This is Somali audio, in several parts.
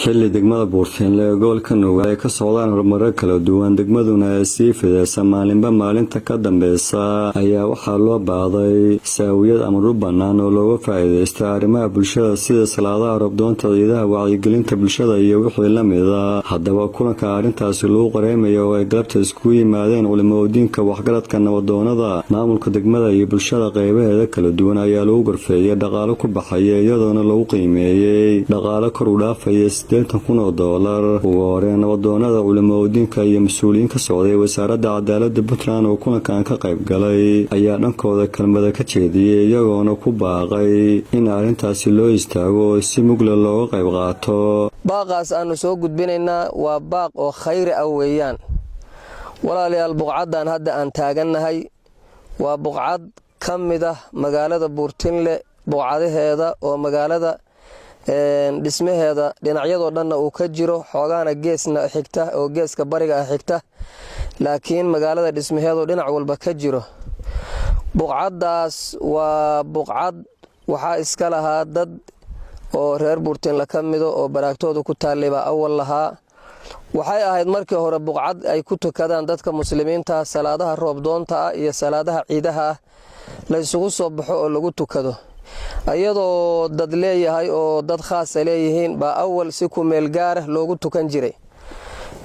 xilli degmada Buurteenle ee gobolka Nuuga ay ka socdaan horumaro kala duwan degmaduna ay sii fidaysa maalinba maalinta ka dambeysa ayaa waxaa loo baahday saawiyad ama dhul bannaan oo looga faa'iideysto arrimaha bulshada sida salaadaha roobdoonta ciidaha wacyigelinta bulshada iyo wixii la mid ah haddaba kulanka arrintaasi lagu qareemayo oo ay galabta iskugu yimaadeen culimadiinka waxgaradka nabadoonada maamulka degmada iyo bulshada qaybaheeda kala duwan ayaa lagu gorfeeyay dhaqaale ku baxaya iyadoona lagu qiimeeyay dhaqaale kor u dhaafaya $80,000 ugu horeen nabadoonada culimadiinka iyo mas'uuliyiin ka socday wasaaradda cadaaladda Puntland oo kulankan ka qayb galay ayaa dhankooda kelmada ka jeediyay iyagoona ku baaqay in arrintaasi loo istaago si mugla looga qayb qaato baaqaas aanu soo gudbinaynaa waa baaq oo khayr ah weeyaan walaalayaal buqcadan hadda aan taagannahay waa buqcad ka mid ah magaalada Buurteenle buqcadaheeda oo magaalada dhismaheeda dhinacyadoo dhanna uu ka jiro xoogaana geesna xigta oo geeska bariga ah xigta laakiin magaalada dhismaheedu dhinac walba ka jiro buqcadaas waa buqcad waxaa iska lahaa dad oo reer Buurteenle ka mid oo baraagtooda ku taallayba awal lahaa waxay ahayd markii hore buqcad ay ku tukadaan dadka muslimiinta salaadaha roobdoonta iyo salaadaha ciidaha la isugu soo baxo oo lagu tukado ayadoo dad leeyahay oo dad khaas ah leeyihiin ba awal si ku meel gaar ah loogu tukan jiray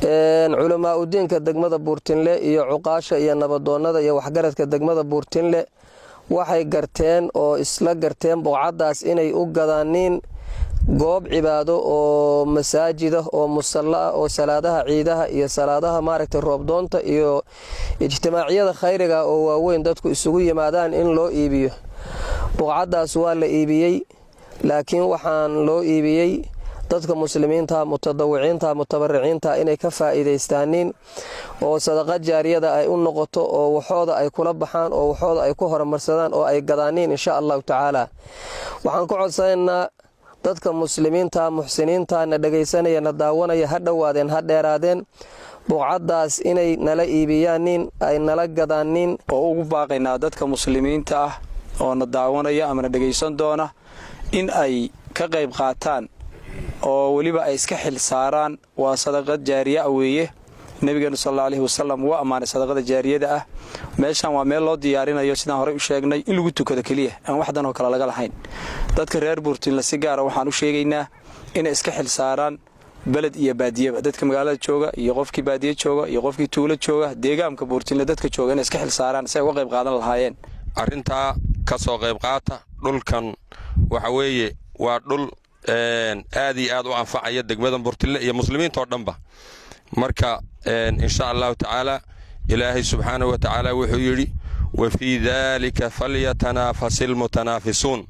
culamaa diinka degmada Buurteenle iyo cuqaasha iyo nabadoonada iyo waxgaradka degmada Buurteenle waxay garteen oo isla garteen buqcadaas inay u gadaaniin goob cibaado oo masaajid ah oo musalla ah oo salaadaha ciidaha iyo salaadaha maaragtay roobdoonta iyo ijtimaaciyada khayriga oo waaweyn dadku isugu yimaadaan in loo iibiyo buqcadaas waa la iibiyay laakiin waxaan loo iibiyay dadka muslimiinta mutadawiciinta mutabarriciinta inay ka faa'iideystaan oo sadaqa jaariyada ay u noqoto oo waxooda ay kula baxaan oo waxooda ay ku horumarsadaan oo ay gadaaniin insha Allah taala waxaan ku codsanaynaa dadka muslimiinta muxsiniinta na dhageysanaya na daawanaya ha dhawaadeen ha dheeraadeen buqcadaas inay nala iibiyaan ay nala gadaanin oo ugu baaqaynaa dadka muslimiinta ah oo na daawanaya ama na dhageysan doona in ay ka qayb qaataan oo waliba ay iska xil saaraan waa sadaqad jaariya weeye nabigeena sallallahu alayhi wasallam waa amaanay sadaqada jaariyada ah meeshan waa meel loo diyaarinayo sidaan hore u sheegnay in lagu tukado kaliya aan waxdan oo kala laga lahayn dadka reer Buurteenle si gaar ah waxaan u sheegaynaa inay iska xil saaraan balad iyo baadiyaba dadka magaalada jooga iyo qofkii baadiye jooga iyo qofkii tuulo jooga deegaanka Buurteenle dadka jooga inay iska xil saaraan si ay uga qayb qaadan lahaayeen arinta ka soo qayb qaata dhulkan waxa weeye waa dhul aad iyo aad u anfacaya degmada Buurteenle iyo muslimiinta oo dhanba marka insha Allah taala ilaahi subhanahu wa taala wuxuu yiri wa fi dhalika falyatanafasil mutanafisun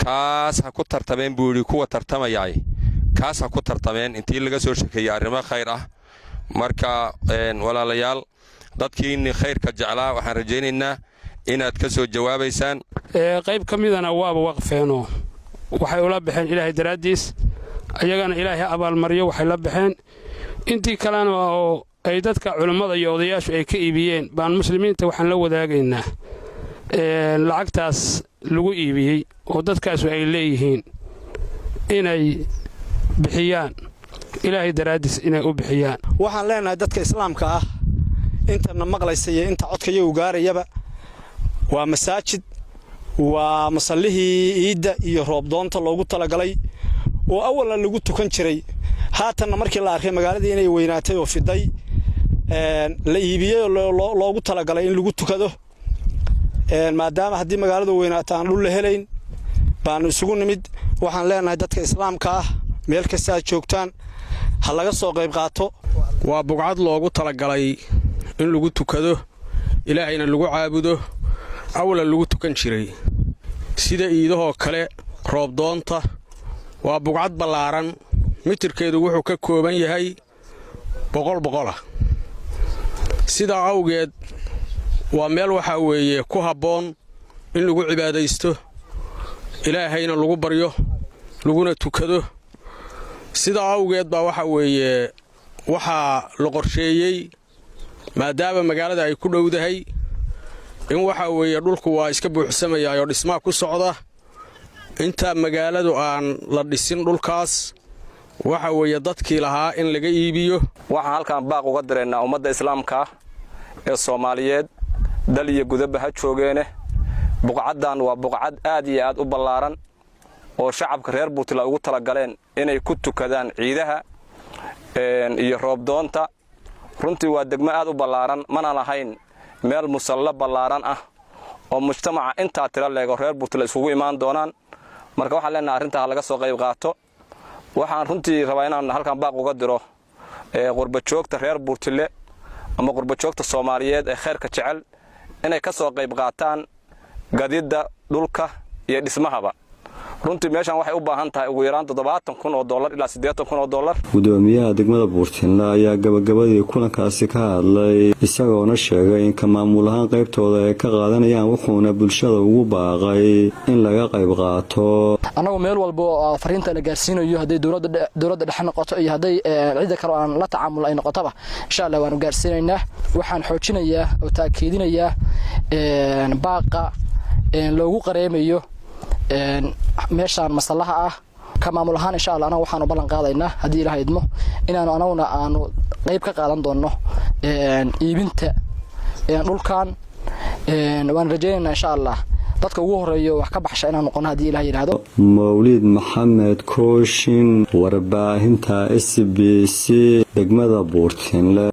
kaas ha ku tartameen buuri kuwa tartamayay kaas ha ku tartameen intii laga soo sheekay arrimo khayr ah marka walaalayaal dadkiin khayrka jeclaa waxaan rajaynaynaa inaad ka soo jawaabaysaan qayb kamidana waaba waqfeeno waxay ula baxeen ilaahay daraadiis ayagana ilaahay abaal mariyo waxay la baxeen intii kalena oo ay dadka culimada iyo odayaashu ay ka iibiyeen baan muslimiinta waxaan la wadaagaynaa lacagtaas lagu iibiyay oo dadkaas ay leeyihiin inay bixiyaan ilaahay daraadiis inay u bixiyaan waxaan leenahay dadka islaamka ah intana maqlaysa iyo inta codkayo gaarayaba waa masaajid waa masallihii ciida iyo roobdoonta loogu talagalay oo awalna lagu tukan jiray haatan markii la arkay magaalada inay weynaatay oo fiday la iibiyay loogu talagalay in lagu tukado maadaama hadii magaalada weynaato aan dhul la helayn baan isugu nimid waxaan leenahay dadka islaamka ah meel kasta aad joogtaan ha laga soo qayb qaato waa buqcad loogu talagalay in lagu tukado ilaahayna lagu caabudo awla lagu tukan jiray sida iidahoo kale roobdoonta waa buqcad ballaaran mitirkeedu wuxuu ka kooban yahay 100 sida awgeed waa meel waxa weeye ku haboon in lagu cibaadaysto ilaahayna lagu baryo laguna tukado sida awgeed baa waxa weeye waxa la qorsheeyay maadaama magaalada ay ku dhowdahay in waxa weeye dhulku waa iska buuxsamaya oo dhisma ku socda inta magaaladu aan la dhisin dhulkaas waxa weeye dadkii lahaa in laga iibiyo. waxaan halkan baaq uga direynaa ummadda islaamka ee Soomaaliyeed dal iyo gudaba ha joogeene buqcadan waa buqcad aad iyo aad u ballaaran oo shacabka reer Puntland ugu tala galeen inay ku tukadaan ciidaha iyo roob doonta runtii waa degmo aad u ballaaran mana lahayn meel musalla ballaaran ah oo mujtamaca inta tira leego reer Puntland isugu imaan doonaan marka waxa leenahay arrinta laga soo qayb qaato waxaan runtii rabaa inaan halkan baaq uga diro qurba joogta reer Puntland ama qurba joogta Soomaaliyeed ee khayrka jecel inay ka soo qayb qaataan gadida dhulka iyo dhismahaba runtii meeshan waxay u baahan tahay ugu yaraan $70,000 ilaa $80,000. gudoomiyaha degmada Puntland ayaa gabagabadii kulankaasi ka hadlay isagoona sheegay in ka maamul ahaan qaybtooda ay ka qaadanayaan wuxuuna bulshada ugu baaqay in laga qayb qaato. anagu meel walba oo fariinta la gaarsiinayo haday dawladda dhexe noqoto iyo haday cid kale aan la tacaamul ay noqotaba insha Allah waan gaarsiinaynaa waxaan xoojinayaa oo taakiidinayaa baaqa loogu qareemayo meeshaan maslaha ah ka maamul ahaan insha Allah waxaanu ballan qaadaynaa hadii Ilaahay idmo inaanu anaguna aanu qayb ka qaadan doono iibinta dhulkan waan rajaynaynaa insha Allah dadka ugu horeeyo wax ka baxsha inaanu noqono hadii Ilaahay yiraahdo. Mawlid Maxamed Kooshin warbaahinta SBC degmada Puntland.